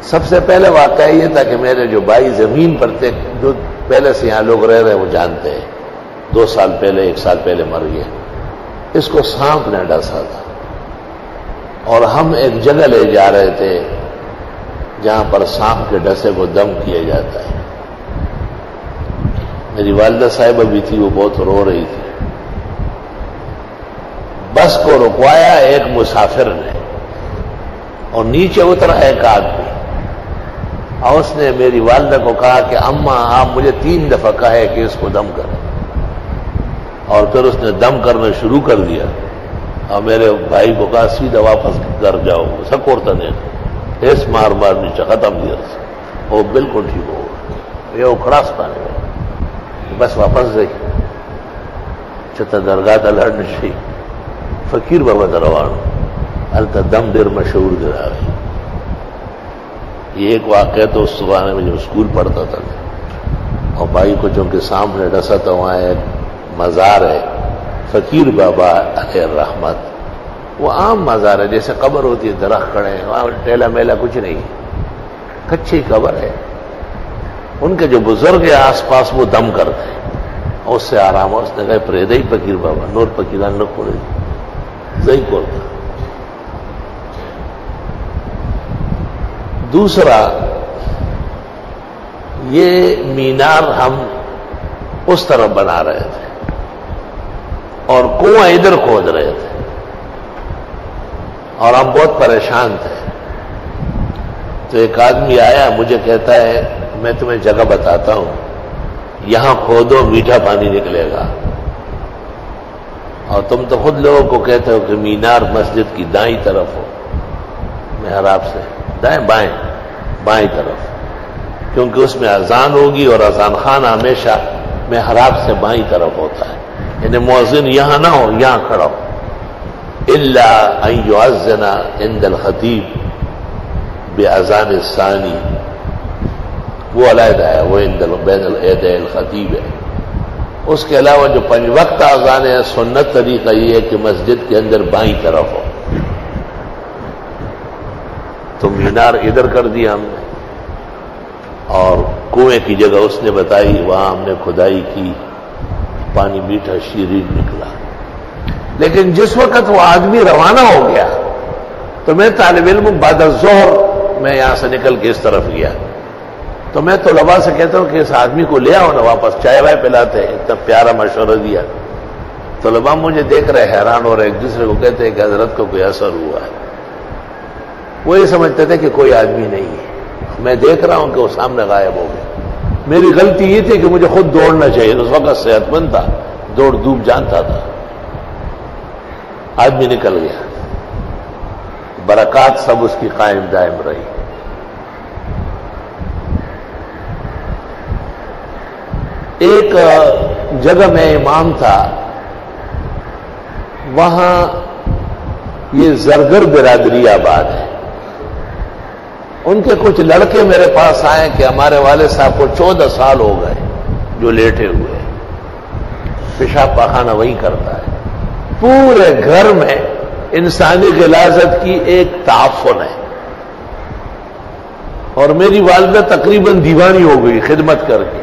سب سے پہلے واقعہ یہ تھا کہ میرے جو بھائی زمین پر تھے، جو پہلے سے یہاں لوگ رہ رہے وہ جانتے ہیں، 2 سال پہلے 1 سال پہلے مر گیا، اس کو سانپ نے ڈسا تھا، اور ہم ایک جگہ لے جا رہے تھے جہاں پر سانپ کے ڈسے کو دم کیا جاتا ہے۔ میری والدہ صاحبہ بھی تھی، وہ بہت رو رہی تھی۔ بس کو رکوایا ایک مسافر نے، اور نیچے اترا ایک آدمی، اور اس نے میری والدہ کو کہا کہ اماں آپ مجھے 3 دفعہ کہے کہ اس کو دم کریں، اور پھر اس نے دم کرنا شروع کر دیا، اور میرے بھائی کو کہا سیدھا واپس گھر جاؤ، سکورتا نہیں، اس مار مار نیچے ختم دیا، وہ بالکل ٹھیک ہو گیا، یہ اکھڑاس پانے میں بس واپس گئی چھتا درگاہ تا لڑ نشی فقیر بابا دروانو التا دم دیر مشہور درا گئی۔ یہ ایک واقعہ تو اس زمانے میں جو اسکول پڑھتا تھا، اور بھائی کو چونکہ سامنے ڈسا تھا، وہاں ایک مزار ہے فقیر بابا علیہ الرحمت، وہ عام مزار ہے، جیسے قبر ہوتی ہے، درخت کھڑے ہیں، وہاں ٹیلا میلا کچھ نہیں، کچی قبر ہے، ان کے جو بزرگ ہیں آس پاس وہ دم کرتے ہیں، اور اس سے آرام ہے۔ اس نے کہا پریدئی فقیر بابا نور فقیران نہ کھولے زئی کھولتا۔ دوسرا، یہ مینار ہم اس طرف بنا رہے تھے اور کنواں ادھر کھود رہے تھے، اور ہم بہت پریشان تھے، تو ایک آدمی آیا مجھے کہتا ہے میں تمہیں جگہ بتاتا ہوں، یہاں کھودو میٹھا پانی نکلے گا، اور تم تو خود لوگوں کو کہتے ہو کہ مینار مسجد کی دائیں طرف ہو، محراب سے دائیں بائیں طرف، کیونکہ اس میں اذان ہوگی اور اذان خان ہمیشہ محراب سے بائیں طرف ہوتا ہے، یعنی مؤذن یہاں نہ ہو، یہاں کھڑا ہو، الا ان یؤذن عند الخطیب باذان الثانی، وہ علیحدہ ہے، وہ بین الیدی الخطیب ہے۔ اس کے علاوہ جو 5 وقت اذان ہے، سنت طریقہ یہ ہے کہ مسجد کے اندر بائیں طرف ہو۔ تو مینار ادھر کر دیا ہم نے، اور کنویں کی جگہ اس نے بتائی، وہاں ہم نے کھدائی کی، پانی میٹھا شیرین نکلا۔ لیکن جس وقت وہ آدمی روانہ ہو گیا تو میں طالب علم بعد الظہر میں یہاں سے نکل کے اس طرف گیا، تو میں طلباء سے کہتا ہوں کہ اس آدمی کو لے آؤ نا واپس، چائے وائے پلاتے ہیں، اتنا پیارا مشورہ دیا۔ طلباء مجھے دیکھ رہے حیران ہو رہے، ایک دوسرے کو کہتے ہیں کہ حضرت کو کوئی اثر ہوا ہے، وہ یہ سمجھتے تھے کہ کوئی آدمی نہیں ہے، میں دیکھ رہا ہوں کہ وہ سامنے غائب ہو گئے۔ میری غلطی یہ تھی کہ مجھے خود دوڑنا چاہیے، اس وقت صحت مند تھا، دوڑ دھوپ جانتا تھا۔ آدمی نکل گیا، برکات سب اس کی قائم دائم رہی۔ ایک جگہ میں امام تھا، وہاں یہ زرگر برادری آباد ہے، ان کے کچھ لڑکے میرے پاس آئے کہ ہمارے والد صاحب کو 14 سال ہو گئے جو لیٹے ہوئے، پیشاب پاخانہ وہی کرتا ہے، پورے گھر میں انسانی غلاظت کی ایک تعفن ہے، اور میری والدہ تقریباً دیوانی ہو گئی خدمت کر کے،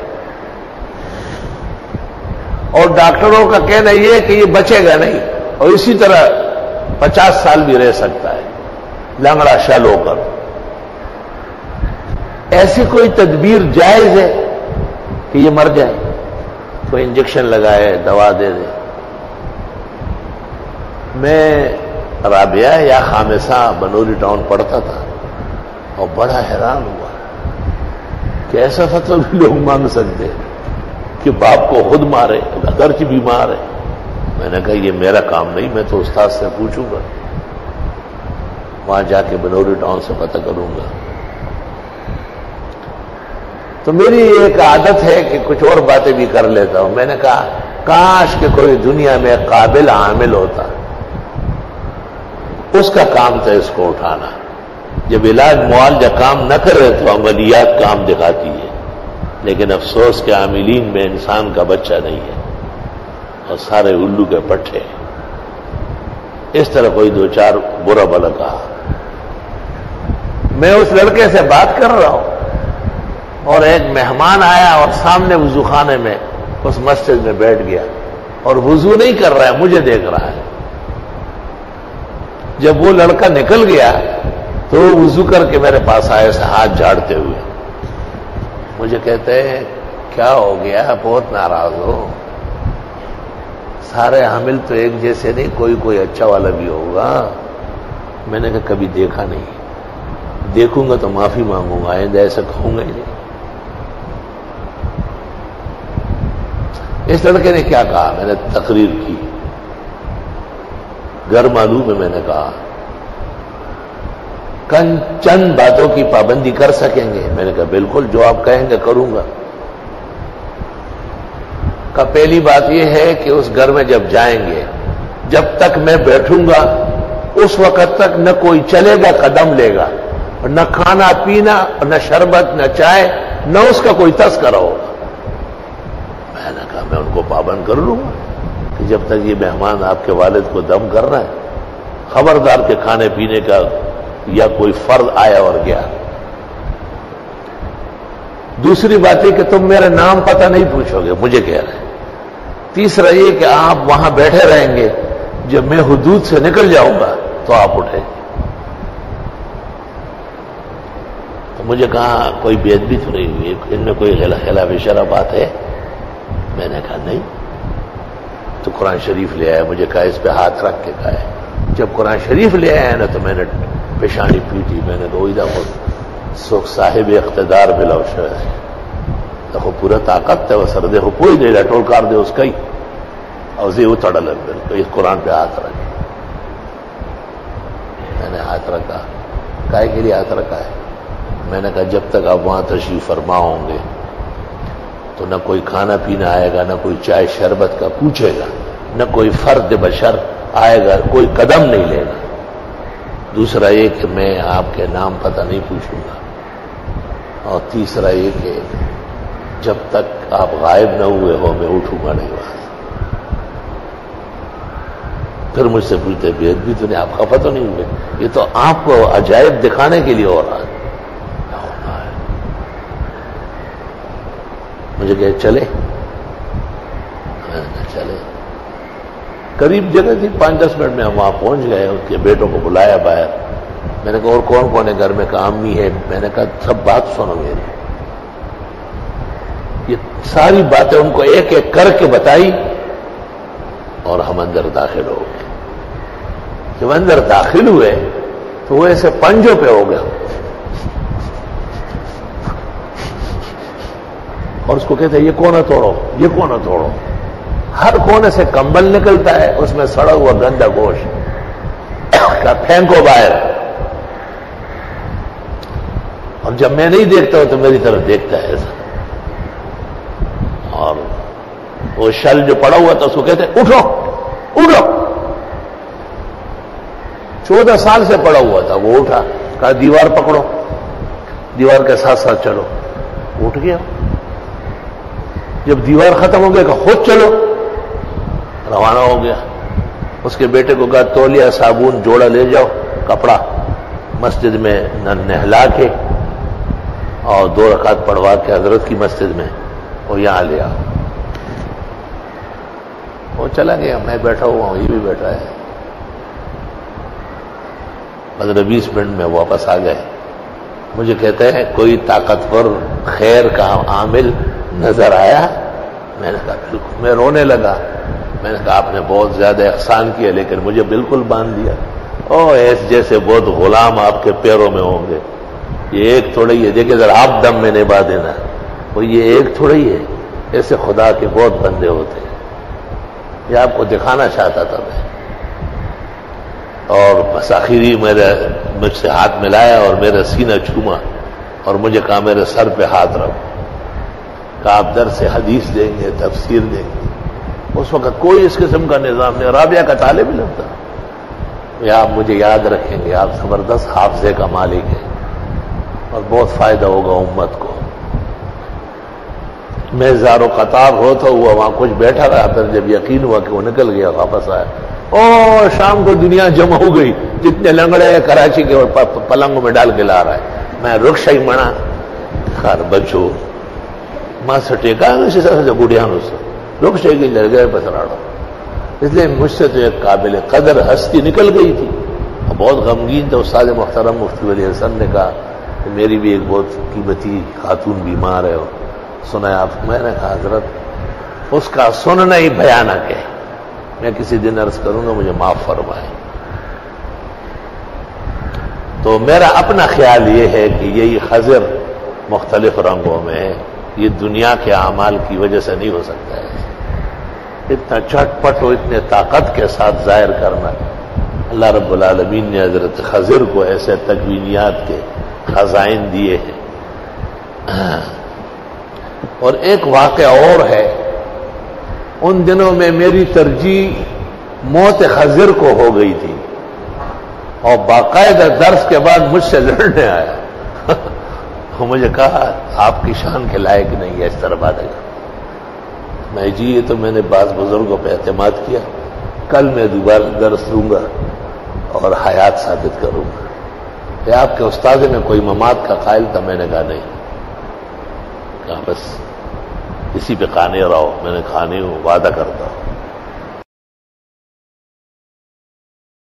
اور ڈاکٹروں کا کہنا یہ ہے کہ یہ بچے گا نہیں، اور اسی طرح 50 سال بھی رہ سکتا ہے لنگڑا شل ہو کر۔ ایسی کوئی تدبیر جائز ہے کہ یہ مر جائے؟ کوئی انجیکشن لگائے، دوا دے دے؟ میں رابعہ یا خامسہ بنوری ٹاؤن پڑھتا تھا، اور بڑا حیران ہوا کہ ایسا فتویٰ بھی لوگ مانگ سکتے کہ باپ کو خود مارے اگرچہ بیمار ہے۔ میں نے کہا یہ میرا کام نہیں، میں تو استاد سے پوچھوں گا، وہاں جا کے بنوری ٹاؤن سے پتہ کروں گا۔ تو میری ایک عادت ہے کہ کچھ اور باتیں بھی کر لیتا ہوں۔ میں نے کہا کاش کہ کوئی دنیا میں قابل عامل ہوتا، اس کا کام تھا اس کو اٹھانا۔ جب علاج معالجہ کام نہ کرے تو عملیات کام دکھاتی ہے، لیکن افسوس کہ عاملین میں انسان کا بچہ نہیں ہے، اور سارے الو کے پٹھے۔ اس طرح کوئی 2 4 برا بلا کہا۔ میں اس لڑکے سے بات کر رہا ہوں اور ایک مہمان آیا اور سامنے وضو خانے میں اس مسجد میں بیٹھ گیا اور وضو نہیں کر رہا ہے، مجھے دیکھ رہا ہے۔ جب وہ لڑکا نکل گیا تو وضو کر کے میرے پاس آئے سے ہاتھ جھاڑتے ہوئے، مجھے کہتے ہیں کیا ہو گیا، بہت ناراض ہو؟ سارے حامل تو ایک جیسے نہیں، کوئی اچھا والا بھی ہوگا۔ میں نے کہا کبھی دیکھا نہیں، دیکھوں گا تو معافی مانگوں گا، آئندہ ایسا کہوں گا ہی نہیں۔ اس لڑکے نے کیا کہا؟ میں نے تقریر کی، گھر معلوم ہے، میں نے کہا چند باتوں کی پابندی کر سکیں گے؟ میں نے کہا بالکل، جو آپ کہیں گے کروں گا۔ کہ پہلی بات یہ ہے کہ اس گھر میں جب جائیں گے، جب تک میں بیٹھوں گا اس وقت تک نہ کوئی چلے گا قدم لے گا، اور نہ کھانا پینا، نہ شربت، نہ چائے، نہ اس کا کوئی تذکرہ ہوگا۔ میں نے کہا میں ان کو پابند کر لوں گا کہ جب تک یہ مہمان آپ کے والد کو دم کر رہا ہے، خبردار کے کھانے پینے کا یا کوئی فرض آیا اور گیا۔ دوسری بات یہ کہ تم میرا نام پتہ نہیں پوچھو گے، مجھے کہہ رہے ہیں۔ تیسرا یہ کہ آپ وہاں بیٹھے رہیں گے، جب میں حدود سے نکل جاؤں گا تو آپ اٹھیں گے۔ تو مجھے کہا کوئی بے ادبی تو نہیں ہوئی، ان میں کوئی خلاف شرع بات ہے؟ میں نے کہا نہیں۔ تو قرآن شریف لے آیا، مجھے کہا اس پہ ہاتھ رکھ کے کہا ہے۔ جب قرآن شریف لے آیا نا تو میں نے پیشانی پیٹی، میں نے کہا سوک صاحب اقتدار بلاو شاید دیکھو پورا طاقت ہے، وہ سردے ہو پوری دے رہا ٹول کار دے اس کا ہی اور زی اتڑا لگ گئے تو اس قرآن پہ ہاتھ رکھے۔ میں نے ہاتھ رکھا، کائے کے لیے ہاتھ رکھا ہے؟ میں نے کہا جب تک آپ وہاں تشریف فرما ہوں گے تو نہ کوئی کھانا پینا آئے گا، نہ کوئی چائے شربت کا پوچھے گا، نہ کوئی فرد بشر آئے گا، کوئی قدم نہیں لے گا۔ دوسرا یہ کہ میں آپ کے نام پتہ نہیں پوچھوں گا، اور تیسرا یہ کہ جب تک آپ غائب نہ ہوئے ہو میں اٹھوں گا نہیں وہاں۔ پھر مجھ سے پوچھتے بے ادبی تو نہیں، آپ خفا تو نہیں ہوئے؟ یہ تو آپ کو عجائب دکھانے کے لیے ہو رہا ہے۔ مجھے کہ چلے، چلے قریب جگہ تھی، 5-10 منٹ میں ہم وہاں پہنچ گئے۔ اس کے بیٹوں کو بلایا باہر، میں نے کہا اور کون کون ہے گھر میں؟ کہا امی ہے۔ میں نے کہا سب بات سنو میری، یہ ساری باتیں ان کو ایک ایک کر کے بتائی اور ہم اندر داخل ہو گئے۔ جب اندر داخل ہوئے تو وہ ایسے پنجوں پہ ہو گیا اور اس کو کہتے ہیں یہ کونا توڑو، یہ کونا توڑو۔ ہر کونے سے کمبل نکلتا ہے، اس میں سڑا ہوا گندا گوشت کا پھینکو باہر۔ اور جب میں نہیں دیکھتا ہوں تو میری طرف دیکھتا ہے ایسا، اور وہ شل جو پڑا ہوا تھا اس کو کہتے ہیں اٹھو اٹھو۔ 14 سال سے پڑا ہوا تھا، وہ اٹھا، کہا دیوار پکڑو، دیوار کے ساتھ ساتھ چلو، اٹھ گیا۔ جب دیوار ختم ہو گیا کہ خود چلو، روانہ ہو گیا۔ اس کے بیٹے کو کہا تولیہ، صابن، جوڑا لے جاؤ، کپڑا مسجد میں نہلا کے اور 2 رکعت پڑھوا کے حضرت کی مسجد میں اور یہاں لے آؤ۔ وہ چلا گیا، میں بیٹھا ہوا ہوں، یہ بھی بیٹھا ہے۔ 15-20 منٹ میں واپس آ گئے۔ مجھے کہتے ہیں کوئی طاقتور خیر کا عامل نظر آیا؟ میں نے کہا بالکل۔ میں رونے لگا، میں نے کہا آپ نے بہت زیادہ احسان کیا لیکن مجھے بالکل باندھ دیا۔ ایس جیسے بہت غلام آپ کے پیروں میں ہوں گے، یہ ایک تھوڑا ہی ہے، دیکھیں ذرا آپ دم میں نبھا دینا، وہ یہ ایک تھوڑا ہی ہے، ایسے خدا کے بہت بندے ہوتے ہیں۔ یہ آپ کو دکھانا چاہتا تھا میں۔ اور بس آخری مجھ سے ہاتھ ملایا اور میرا سینہ چھوما اور مجھے کہا میرے سر پہ ہاتھ رکھو، کہ آپ درس حدیث دیں گے، تفسیر دیں گے۔ اس وقت کوئی اس قسم کا نظام نہیں، رابعہ کا طالب علم تھا۔ یا آپ مجھے یاد رکھیں گے، آپ زبردست حافظے کا مالک ہیں اور بہت فائدہ ہوگا امت کو۔ میں زار و قطار ہوتا ہوا وہاں کچھ بیٹھا رہا، پھر جب یقین ہوا کہ وہ نکل گیا واپس آیا، شام کو دنیا جمع ہو گئی، جتنے لنگڑے ہیں کراچی کے اور پلنگوں میں ڈال کے لا رہا ہے. میں رکشا ہی منا خار بچو ماں سے ٹیکا اسی طرح سے بوڑھیانوں سے رکشے کی لڑ گئے پسراڑو. اس لیے مجھ سے تو ایک قابل قدر ہستی نکل گئی تھی. بہت غمگین تھا. استاد محترم مفتی ولی حسن نے کہا کہ میری بھی ایک بہت قیمتی خاتون بیمار ہے. سنا ہے آپ؟ میں نے کہا حضرت اس کا سننا ہی بھیانک ہے. میں کسی دن عرض کروں گا مجھے معاف فرمائے. تو میرا اپنا خیال یہ ہے کہ یہی خضر مختلف رنگوں میں ہے. یہ دنیا کے اعمال کی وجہ سے نہیں ہو سکتا ہے. اتنا چٹ پٹ اور اتنے طاقت کے ساتھ ظاہر کرنا. اللہ رب العالمین نے حضرت خضر کو ایسے تکوینیات کے خزائن دیے ہیں. اور ایک واقعہ اور ہے. ان دنوں میں میری ترجیح موت خضر کو ہو گئی تھی اور باقاعدہ درس کے بعد مجھ سے لڑنے آیا. مجھے کہا آپ کی شان کے لائق نہیں ہے اس طرح باتیں. میں جی یہ تو میں نے بعض بزرگوں پہ اعتماد کیا. کل میں دوبارہ درس دوں گا اور حیات ثابت کروں گا. کہ آپ کے استاد میں کوئی ممات کا قائل تھا؟ میں نے کہا نہیں. کہا بس اسی پہ قانے رہو. میں نے کہا نہیں ہوں، وعدہ کرتا ہوں.